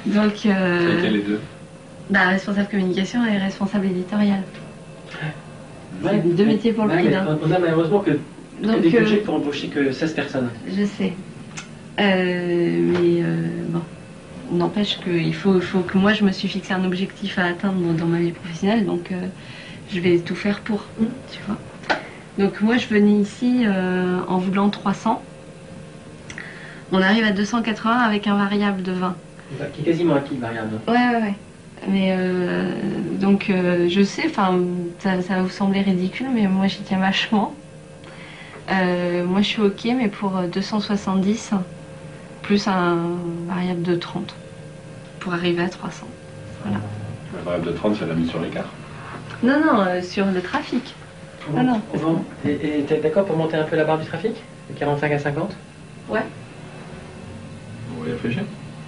Donc, Lesquels les deux? Responsable communication et responsable éditorial. Ouais, 2 métiers pour le prix d'un. On a malheureusement que des budgets pour embaucher que 16 personnes. Je sais. Bon, n'empêche qu'il faut que moi je me suis fixé un objectif à atteindre dans ma vie professionnelle, donc je vais tout faire pour, tu vois. Donc moi je venais ici en voulant 300. On arrive à 280 avec un variable de 20. Qui est quasiment acquis, le variable. Ouais. Mais donc je sais, enfin ça va vous sembler ridicule, mais moi j'y tiens vachement. Moi je suis ok, mais pour 270 plus un variable de 30 pour arriver à 300. Voilà. La variable de 30, c'est la mise sur l'écart. Non, sur le trafic. Non. Et t'es d'accord pour monter un peu la barre du trafic de 45 à 50? Ouais. On va y réfléchir.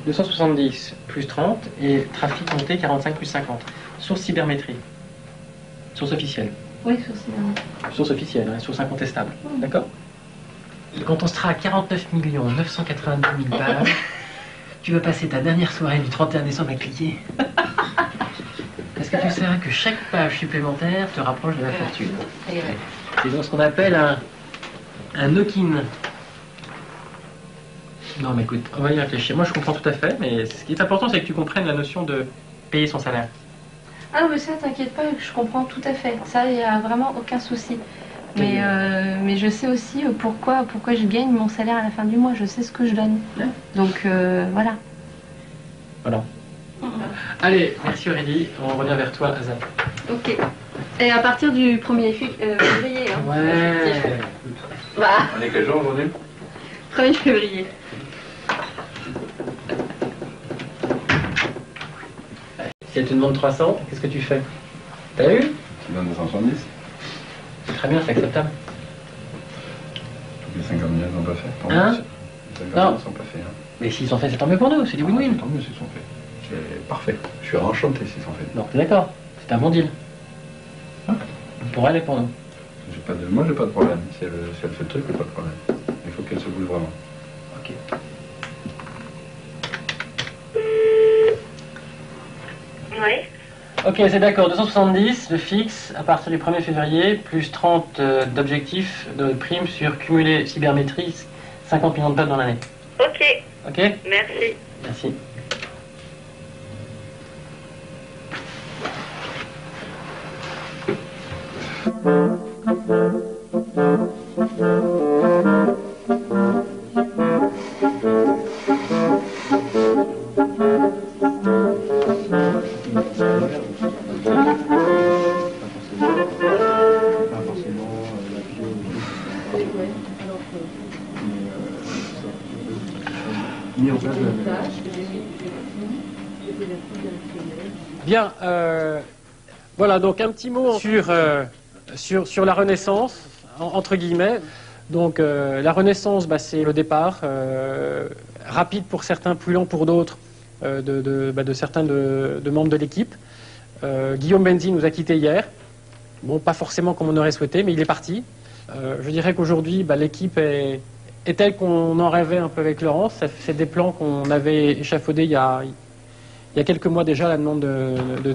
270 plus 30 et trafic monté 45 plus 50. Source cybermétrie. Source officielle. Oui, sur cybermétrie. Source officielle, hein, source incontestable. D'accord? Quand on sera à 49 982 000 pages, tu vas passer ta dernière soirée du 31 décembre à cliquer. Est-ce que tu sais que chaque page supplémentaire te rapproche de la fortune? C'est donc ce qu'on appelle un knock-in. Non mais écoute, on va y réfléchir. Moi je comprends tout à fait, mais ce qui est important c'est que tu comprennes la notion de payer son salaire. Ah mais ça t'inquiète pas, je comprends tout à fait. Ça, il n'y a vraiment aucun souci. Mais je sais aussi pourquoi je gagne mon salaire à la fin du mois. Je sais ce que je donne. Donc voilà. Voilà. Allez, merci Aurélie. On revient vers toi, Azam. Ok. Et à partir du 1er février. Hein, ouais. Bah. On est quel jour aujourd'hui? 1er février. Si elle te demande 300, qu'est-ce que tu fais? T'as eu? Tu donnes 270. C'est très bien, c'est acceptable. Les 50 000 n'ont pas fait. Hein? Les 50 000 Non. ne sont pas faits. Hein. Mais s'ils sont faits, c'est tant mieux pour nous, c'est du win-win. Tant mieux s'ils sont faits. C'est parfait. Je suis enchanté s'ils sont faits. Donc t'es d'accord, c'est un bon deal. Pour elle et pour nous. Moi j'ai pas de problème. Si elle fait le truc, il n'y a pas de problème. Il faut qu'elle se bouge vraiment. Ok. Oui. Ok, c'est d'accord. 270 de fixe à partir du 1er février, plus 30 d'objectifs de prime sur cumulé cybermétrie, 50 millions de pages dans l'année. Ok. Ok? Merci. Merci. Bien, voilà, donc un petit mot sur la Renaissance, entre guillemets. Donc la Renaissance, c'est le départ, rapide pour certains, plus lent pour d'autres, de certains de membres de l'équipe. Guillaume Benzi nous a quittés hier. Bon, pas forcément comme on aurait souhaité, mais il est parti. Je dirais qu'aujourd'hui, l'équipe est telle qu'on en rêvait un peu avec Laurence. C'est des plans qu'on avait échafaudés il y a quelques mois déjà à la demande de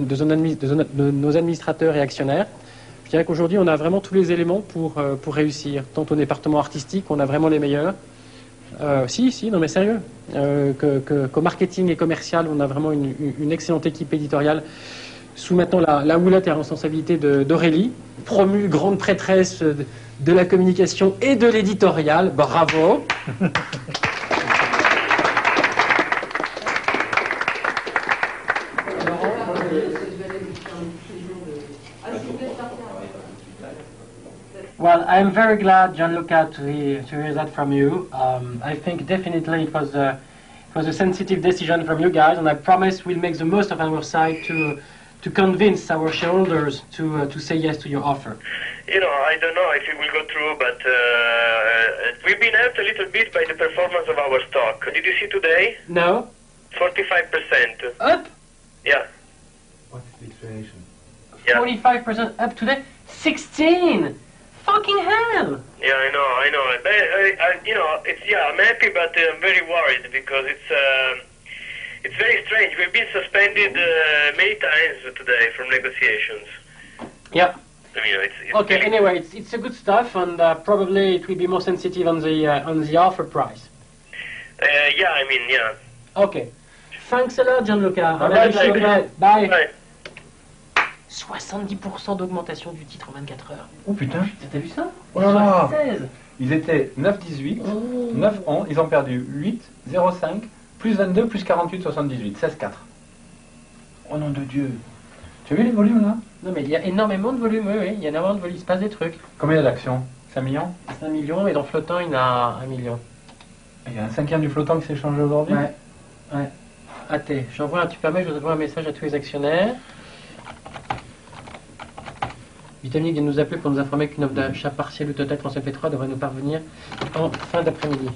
nos administrateurs et actionnaires. Je dirais qu'aujourd'hui, on a vraiment tous les éléments pour réussir. Tant au département artistique, on a vraiment les meilleurs. Non mais sérieux. Qu'au marketing et commercial, on a vraiment une excellente équipe éditoriale sous maintenant la houlette et la responsabilité d'Aurélie, promue grande prêtresse de la communication et de l'éditorial. Bravo. Well, I'm very glad, Gianluca, to hear that from you. I think definitely it was a sensitive decision from you guys, and I promise we'll make the most of our side to convince our shareholders to say yes to your offer. You know, I don't know if it will go through, but we've been helped a little bit by the performance of our stock. Did you see today? No. 45%. Up? Yeah. What's the explanation? Yeah. 45% up today? 16! Fucking hell! Yeah, I know. I'm happy, but I'm very worried because it's very strange. We've been suspended many times today from negotiations. Yeah. I mean, it's Okay. really... Anyway, it's a good stuff, and probably it will be more sensitive on the offer price. Yeah. Okay. Thanks a lot, Gianluca. Bye. Bye. Bye. 70% d'augmentation du titre en 24 heures. Oh putain. T'as vu ça? Oh là là. 16. Ils étaient 9,18, 9,11, ils ont perdu 8, 0,5, plus 22, plus 48, 78, 16,4. Oh nom de Dieu. Tu as vu les volumes là? Non mais il y a énormément de volume, oui, il y a énormément de volume, il se passe des trucs. Combien il y a d'actions? 5 millions? 5 millions, et dans flottant, il y en a 1 million. Il y a un cinquième du flottant qui s'est échangé aujourd'hui? Ouais. Attends, tu permets, je vous envoie un message à tous les actionnaires. Vitaminique vient de nous appeler pour nous informer qu'une offre d'achat partiel ou total France MP3 devrait nous parvenir en fin d'après-midi.